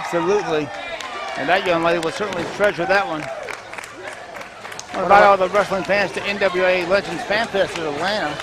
Absolutely. And that young lady will certainly treasure that one. I invite all the wrestling fans to NWA Legends Fan Fest in Atlanta,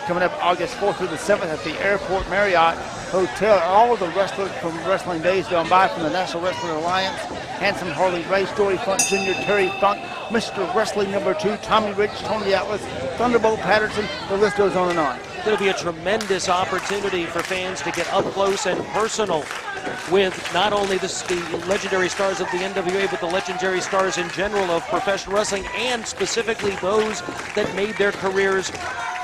coming up August 4th through the 7th at the Airport Marriott Hotel. All of the wrestlers from Wrestling Days gone by from the National Wrestling Alliance, Handsome Harley Race, Dory Funk Jr., Terry Funk, Mr. Wrestling number 2, Tommy Rich, Tony Atlas, Thunderbolt Patterson, the list goes on and on. It'll be a tremendous opportunity for fans to get up close and personal with not only the legendary stars of the NWA, but the legendary stars in general of professional wrestling, and specifically those that made their careers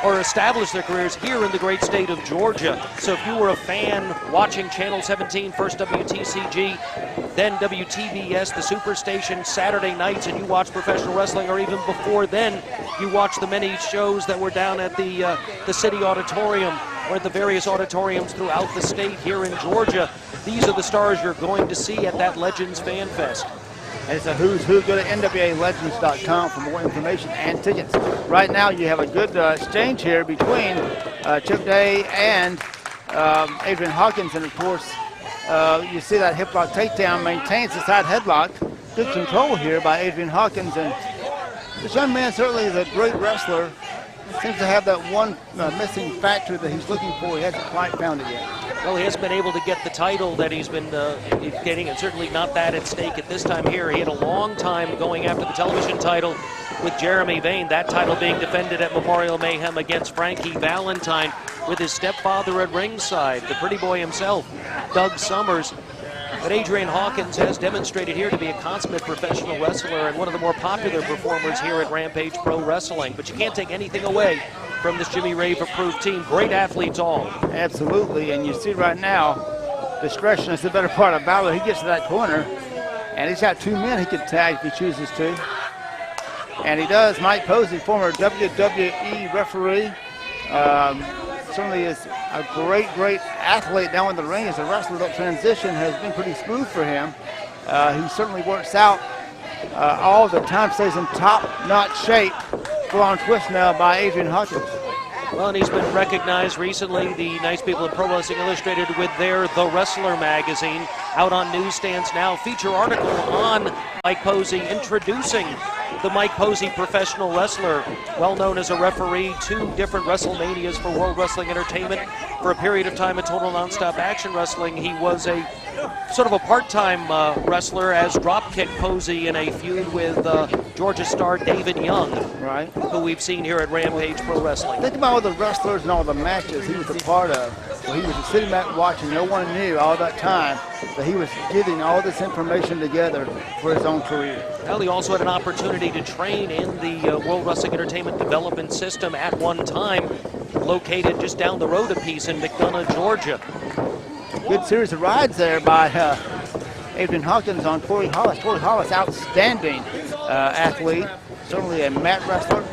or established their careers here in the great state of Georgia. So if you were a fan watching Channel 17, first WTCG, then WTBS, the Superstation, Saturday nights, and you watched professional wrestling, or even before then, you watched the many shows that were down at the City Auditorium or at the various auditoriums throughout the state here in Georgia, these are the stars you're going to see at that Legends Fan Fest. And it's a who's who. Go to NWALegends.com for more information and tickets. Right now, you have a good exchange here between Chip Day and Adrian Hawkins. And, of course, you see that hip lock takedown maintains the side headlock. Good control here by Adrian Hawkins. And this young man certainly is a great wrestler. Seems to have that one missing factor that he's looking for. He hasn't quite found it yet. Well, he hasn't been able to get the title that he's been getting, and certainly not that at stake at this time here. He had a long time going after the television title with Jeremy Vane, that title being defended at Memorial Mayhem against Frankie Valentine with his stepfather at ringside, the pretty boy himself, Doug Summers. But Adrian Hawkins has demonstrated here to be a consummate professional wrestler and one of the more popular performers here at Rampage Pro Wrestling. But you can't take anything away from this Jimmy Rave-approved team. Great athletes all. Absolutely, and you see right now, discretion is the better part of valor. He gets to that corner, and he's got 2 men he can tag if he chooses to. And he does. Mike Posey, former WWE referee, certainly is a great athlete down in the ring as a wrestler. The transition has been pretty smooth for him. He certainly works out all the time, stays in top-notch shape. Full on twist now by Adrian Hawkins. Well, and he's been recognized recently, the nice people at Pro Wrestling Illustrated, with their The Wrestler magazine out on newsstands now. Feature article on Mike Posey, introducing the Mike Posey professional wrestler, well known as a referee, 2 different WrestleManias for World Wrestling Entertainment. For a period of time at Total Nonstop Action Wrestling, he was a sort of a part-time wrestler as Dropkick Posey in a feud with Georgia star David Young, right, who we've seen here at Rampage Pro Wrestling. Think about all the wrestlers and all the matches he was a part of. Well, he was sitting back watching. No one knew all that time that he was getting all this information together for his own career. Well, he also had an opportunity to train in the World Wrestling Entertainment Development System at one time, located just down the road a piece in McDonough, Georgia. Good series of rides there by Adrian Hawkins on Corey Hollis. Corey Hollis, outstanding athlete, certainly a mat wrestler.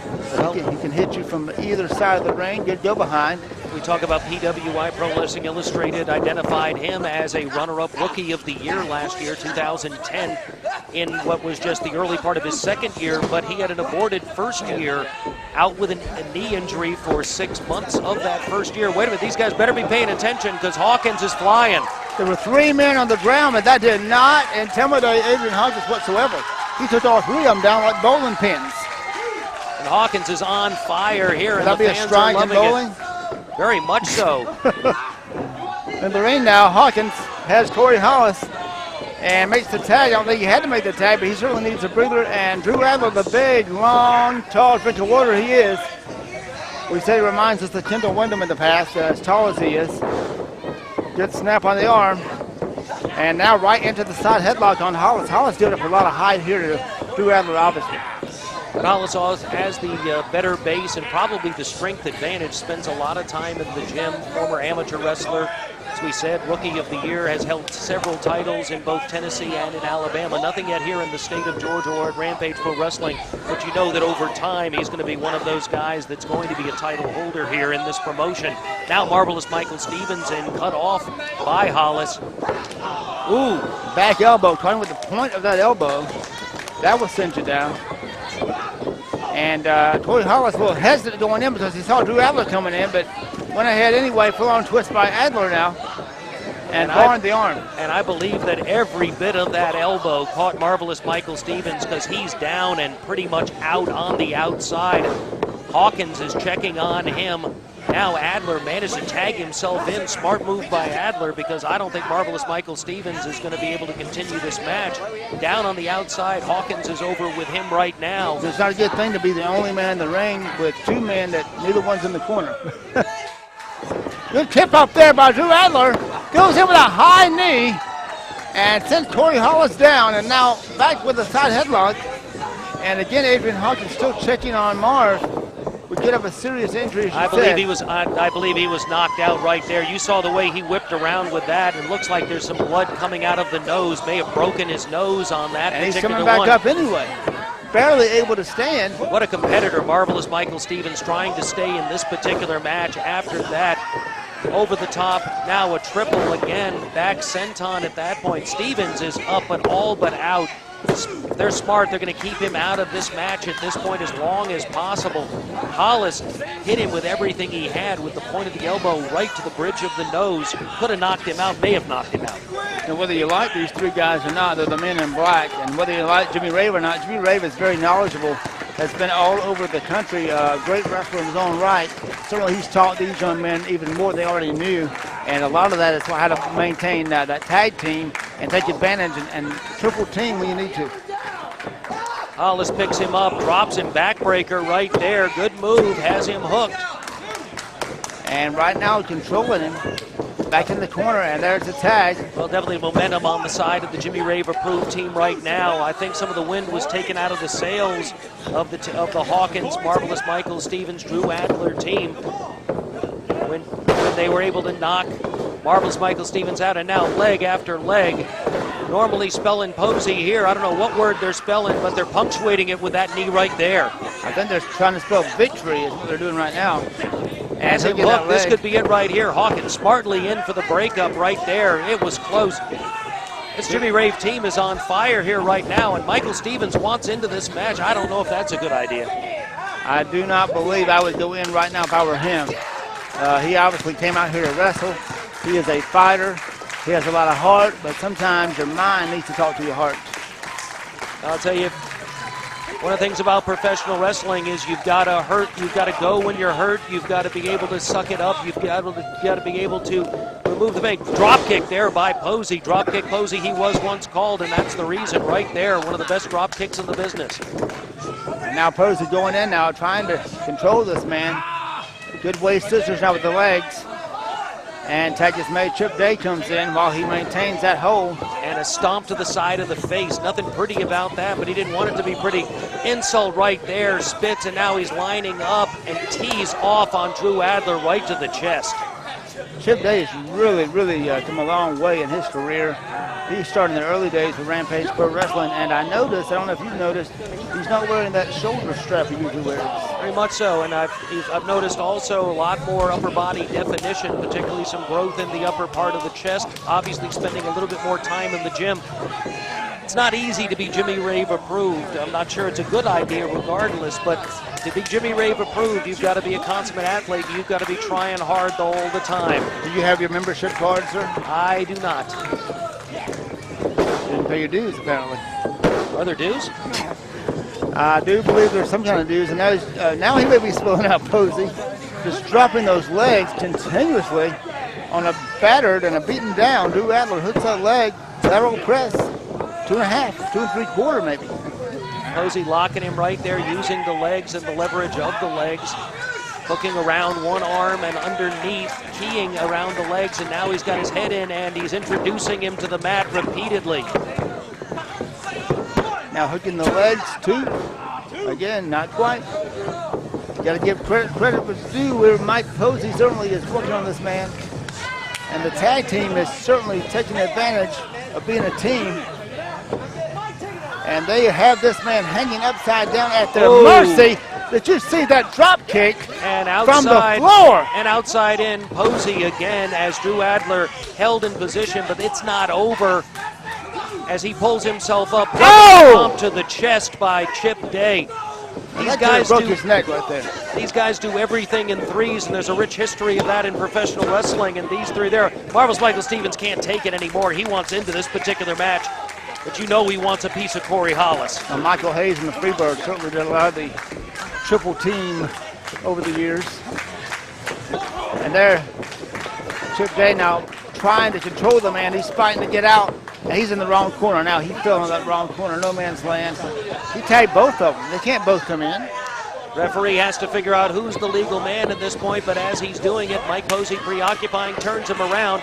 He can hit you from either side of the ring, good go behind. We talk about PWI, Pro Wrestling Illustrated, identified him as a runner-up Rookie of the Year last year, 2010, in what was just the early part of his second year, but he had an aborted first year, out with a knee injury for 6 months of that first year. Wait a minute, these guys better be paying attention because Hawkins is flying. There were 3 men on the ground, but that did not intimidate Adrian Hawkins whatsoever. He took all 3 of them down like bowling pins. And Hawkins is on fire here, and the fans are loving it. Very much so. In the ring now, Hawkins has Corey Hollis and makes the tag. I don't think he had to make the tag, but he certainly needs a breather. And Drew Adler, the big, long, tall drink of water he is. We say he reminds us of Kendall Windham in the past, as tall as he is. Good snap on the arm. And now right into the side headlock on Hollis. Hollis giving up a lot of height here to Drew Adler, obviously. But Hollis has the better base and probably the strength advantage. Spends a lot of time in the gym. Former amateur wrestler, as we said, Rookie of the Year. Has held several titles in both Tennessee and in Alabama. Nothing yet here in the state of Georgia or at Rampage Pro Wrestling. But you know that over time he's going to be one of those guys that's going to be a title holder here in this promotion. Now Marvelous Michael Stevens and cut off by Hollis. Ooh, back elbow, caught him with the point of that elbow. That will send you down. And Corey Hollis a little hesitant going in because he saw Drew Adler coming in, but went ahead anyway. Full on twist by Adler now. and barred the arm. And I believe that every bit of that elbow caught Marvelous Michael Stevens, because he's down and pretty much out on the outside. Hawkins is checking on him. Now Adler managed to tag himself in. Smart move by Adler, because I don't think Marvelous Michael Stevens is going to be able to continue this match. Down on the outside, Hawkins is over with him right now. It's not a good thing to be the only man in the ring with two men that neither one's in the corner. Good tip up there by Drew Adler. Goes in with a high knee and sends Corey Hollis down, and now back with a side headlock. And again, Adrian Hawkins still checking on Marv. Would get up a serious injury. I believe he was knocked out right there. You saw the way he whipped around with that. It looks like there's some blood coming out of the nose. May have broken his nose on that. And he's coming back up anyway. Barely able to stand. What a competitor, Marvelous Michael Stevens, trying to stay in this particular match. After that, over the top, now a triple again. Back senton at that point. Stevens is up and all but out. If they're smart, they're going to keep him out of this match at this point as long as possible. Hollis hit him with everything he had with the point of the elbow right to the bridge of the nose. Could have knocked him out, may have knocked him out. And whether you like these three guys or not, they're the men in black. And whether you like Jimmy Rave or not, Jimmy Rave is very knowledgeable, has been all over the country, great wrestler in his own right. Certainly he's taught these young men even more than they already knew. And a lot of that is how to maintain that tag team and take advantage and triple team when you need to. Hollis picks him up, drops him, backbreaker right there. Good move, has him hooked. And right now controlling him. Back in the corner, and there's the tag. Well, definitely momentum on the side of the Jimmy Rave approved team right now. I think some of the wind was taken out of the sails of the Hawkins, Marvelous Michael Stevens, Drew Adler team when they were able to knock Marvelous Michael Stevens out, and now leg after leg. Normally spelling Posey here. I don't know what word they're spelling, but they're punctuating it with that knee right there. I think they're trying to spell victory is what they're doing right now. As it looked, this could be it right here. Hawkins smartly in for the breakup right there. It was close. This Jimmy Rave team is on fire here right now, and Michael Stevens wants into this match. I don't know if that's a good idea. I do not believe I would go in right now if I were him. He obviously came out here to wrestle. He is a fighter. He has a lot of heart, but sometimes your mind needs to talk to your heart. I'll tell you, one of the things about professional wrestling is you've got to hurt, you've got to go when you're hurt, you've got to be able to suck it up, you've got to be able to remove the pain. Drop kick there by Posey. Drop kick Posey, he was once called, and that's the reason right there. One of the best drop kicks in the business. And now Posey going in now, trying to control this man. Good waist scissors now with the legs. And tag is made. Chip Day comes in while he maintains that hold. And a stomp to the side of the face. Nothing pretty about that, but he didn't want it to be pretty. Insult right there. Spits, and now he's lining up and tees off on Drew Adler right to the chest. Chip Day has really come a long way in his career. He started in the early days with Rampage Pro Wrestling, and I noticed, I don't know if you've noticed, he's not wearing that shoulder strap he usually wears. Very much so, and I've noticed also a lot more upper body definition, particularly some growth in the upper part of the chest, obviously spending a little bit more time in the gym. It's not easy to be Jimmy Rave approved. I'm not sure it's a good idea regardless, but to be Jimmy Rave approved, you've got to be a consummate athlete. You've got to be trying hard all the time. Do you have your membership card, sir? I do not. Didn't pay your dues, apparently. Are there dues? I do believe there's some kind of dues, and now he may be spilling out Posey, just dropping those legs continuously on a battered and a beaten down. Drew Adler hooks that leg, lateral press, 2.5, 2 3/4 maybe. Posey locking him right there, using the legs and the leverage of the legs, hooking around one arm and underneath, keying around the legs, and now he's got his head in and he's introducing him to the mat repeatedly. Now hooking the legs too. Again, not quite. Got to give credit was due where Mike Posey certainly is working on this man. And the tag team is certainly taking advantage of being a team. And they have this man hanging upside down at their mercy. Did you see that drop kick and outside, from the floor? And outside in Posey again as Drew Adler held in position, but it's not over as he pulls himself up. Bump to the chest by Chip Day. These guys broke his neck right there. These guys do everything in threes, and there's a rich history of that in professional wrestling, and these three there. Marvelous Michael Stevens can't take it anymore. He wants into this particular match, but you know he wants a piece of Corey Hollis. Now, Michael Hayes and the Freebirds certainly did a lot of the triple team over the years. And there, Chip Day now trying to control the man. He's fighting to get out, and he's in the wrong corner now. He fell in that wrong corner, no man's land. He tagged both of them. They can't both come in. Referee has to figure out who's the legal man at this point, but as he's doing it, Mike Posey preoccupying turns him around,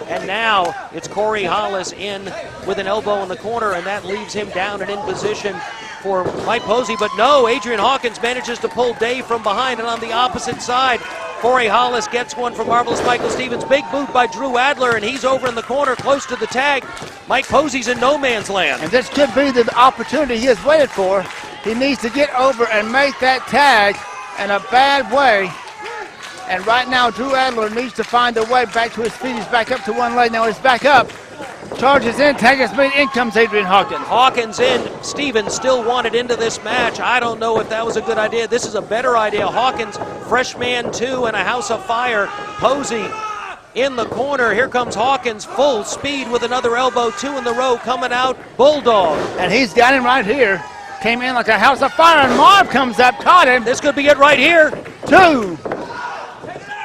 and now it's Corey Hollis in with an elbow in the corner, and that leaves him down and in position for Mike Posey. But no, Adrian Hawkins manages to pull Dave from behind, and on the opposite side, Corey Hollis gets one from Marvelous Michael Stevens. Big boot by Drew Adler, and he's over in the corner close to the tag. Mike Posey's in no man's land. And this could be the opportunity he has waited for. He needs to get over and make that tag in a bad way. And right now, Drew Adler needs to find a way back to his feet. He's back up to one leg. Now he's back up. Charges in, tag is made. In comes Adrian Hawkins. Hawkins in. Stevens still wanted into this match. I don't know if that was a good idea. This is a better idea. Hawkins, fresh man two, and a house of fire. Posey in the corner. Here comes Hawkins, full speed with another elbow, two in the row coming out. Bulldog. And he's got him right here. Came in like a house of fire, and Marv comes up, caught him. This could be it right here. Two.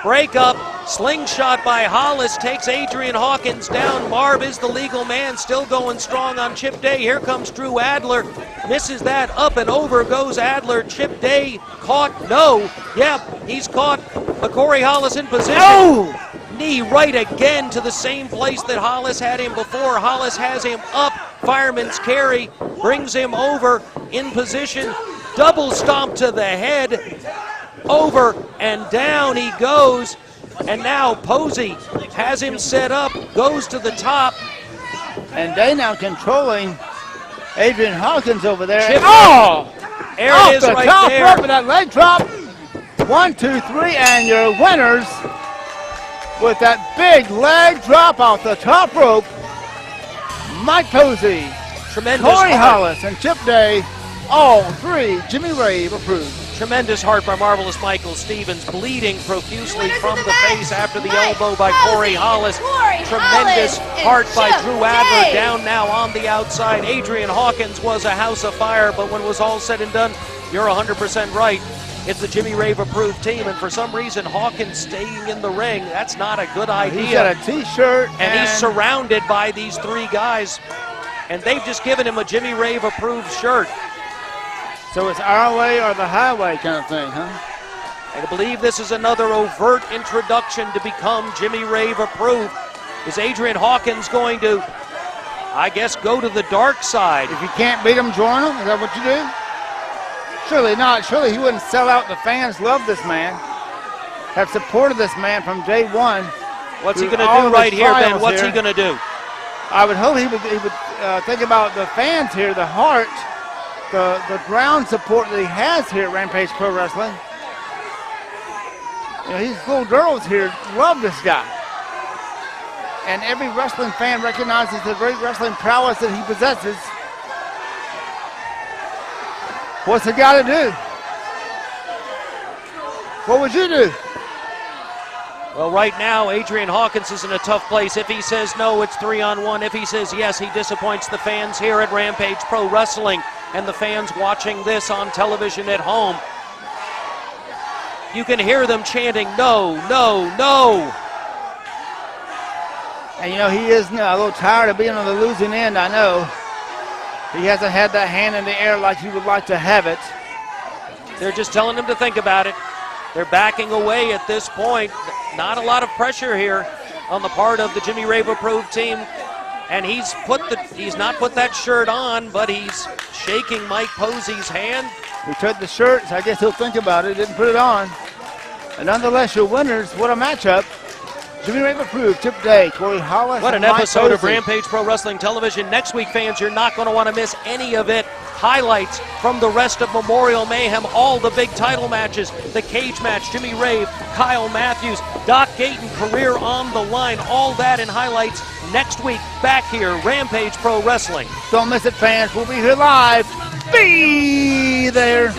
Break up. Slingshot by Hollis takes Adrian Hawkins down. Marv is the legal man, still going strong on Chip Day. Here comes Drew Adler. Misses that. Up and over goes Adler. Chip Day caught. No. Yep, he's caught. But Corey Hollis in position. Oh! Knee right again to the same place that Hollis had him before. Hollis has him up. Fireman's carry. Brings him over in position. Double stomp to the head. Over and down he goes. And now Posey has him set up, goes to the top. And they now controlling Adrian Hawkins over there. Chip, there it is right top there. Rope and that leg drop. 1, 2, 3, and your winners with that big leg drop off the top rope. Mike Posey, Tremendous Corey heart. Hollis, and Chip Day, all three Jimmy Rave approved. Tremendous heart by Marvelous Michael Stevens, bleeding profusely from the face after the elbow by Corey Hollis. Tremendous heart by Drew Adler, down now on the outside. Adrian Hawkins was a house of fire, but when it was all said and done, you're 100% right. It's the Jimmy Rave approved team, and for some reason, Hawkins staying in the ring, that's not a good idea. He's got a t-shirt. And he's surrounded by these three guys, and they've just given him a Jimmy Rave approved shirt. So it's our way or the highway kind of thing, huh? I believe this is another overt introduction to become Jimmy Rave approved. Is Adrian Hawkins going to, I guess, go to the dark side? If you can't beat him, join him? Is that what you do? Surely not. Surely he wouldn't sell out. The fans love this man, have supported this man from day one. What's he going to do right here, Ben? What's he going to do? I would hope he would think about the fans here, the heart, the ground support that he has here at Rampage Pro Wrestling. You know, these little girls here love this guy. And every wrestling fan recognizes the great wrestling prowess that he possesses. What's the guy to do? What would you do? Well, right now, Adrian Hawkins is in a tough place. If he says no, it's 3-on-1. If he says yes, he disappoints the fans here at Rampage Pro Wrestling and the fans watching this on television at home. You can hear them chanting, no, no, no. And you know, he is a little tired of being on the losing end, I know. He hasn't had that hand in the air like he would like to have it. They're just telling him to think about it. They're backing away at this point. Not a lot of pressure here on the part of the Jimmy Rave approved team. And he's not put that shirt on, but he's shaking Mike Posey's hand. He took the shirt, so I guess he'll think about it, didn't put it on. And nonetheless, your winners, what a matchup. Jimmy Rave approved, Chip Day, Corey Hollis. What an episode of Rampage Pro Wrestling Television. Next week, fans, you're not going to want to miss any of it. Highlights from the rest of Memorial Mayhem, all the big title matches, the cage match, Jimmy Rave, Kyle Matthews, Doc Gayton, career on the line, all that in highlights next week, back here, Rampage Pro Wrestling. Don't miss it, fans. We'll be here live. Be there.